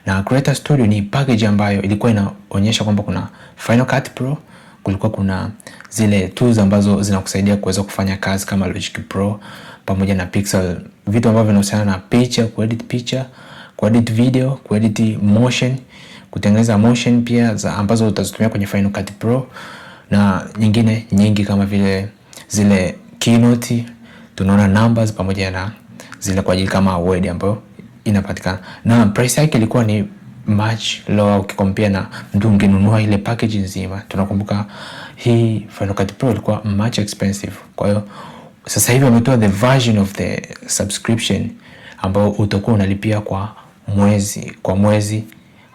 Na Creator Studio ni package ambayo ilikuwa inaonyesha kwamba kuna Final Cut Pro, kulikuwa kuna zile tools ambazo zinakusaidia kuweza kufanya kazi kama Logic Pro pamoja na Pixel, vitu ambavyo vinahusiana na picha, kuedit video, kuedit motion, kutengeneza motion pia ambazo utazitumia kwenye Final Cut Pro, na nyingine nyingi kama vile zile keynote, tunaona numbers pamoja na zile kwa ajili kama Word ambayo inapatikana. Na price yake ilikuwa ni much lower ukikompare na mtu ungenunua ile package nzima. Tunakumbuka hii Final Cut Pro ilikuwa much expensive. Kwa hiyo sasa hivi wametoa the version of the subscription ambao utakuwa unalipia kwa mwezi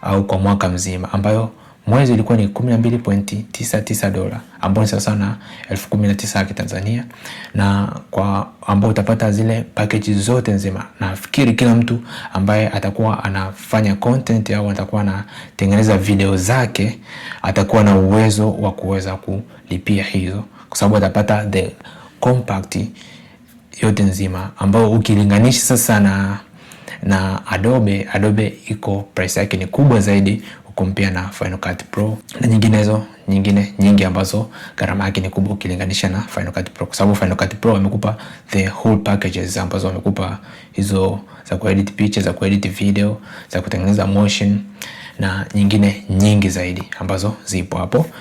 au kwa mwaka mzima, ambayo mwezi ilikuwa ni $12.99 ambao ni sawa na 19,000 ya Tanzania, na kwa ambao utapata zile packages zote nzima. Nafikiri kila mtu ambaye atakuwa anafanya content au atakuwa anatengeneza video zake atakuwa na uwezo wa kuweza kulipia hizo, kwa sababu atapata the compact yote nzima, ambao ukilinganisha sasa na Adobe iko price yake ni kubwa zaidi kukompea na Final Cut Pro na nyingi ambazo gharama yake ni kubwa ukilinganisha na Final Cut Pro, kwa sababu Final Cut Pro wamekupa the whole packages ambazo wamekupa hizo za kuedit picha, za kuedit video, za kutengeneza motion na nyingine nyingi zaidi ambazo zipo hapo.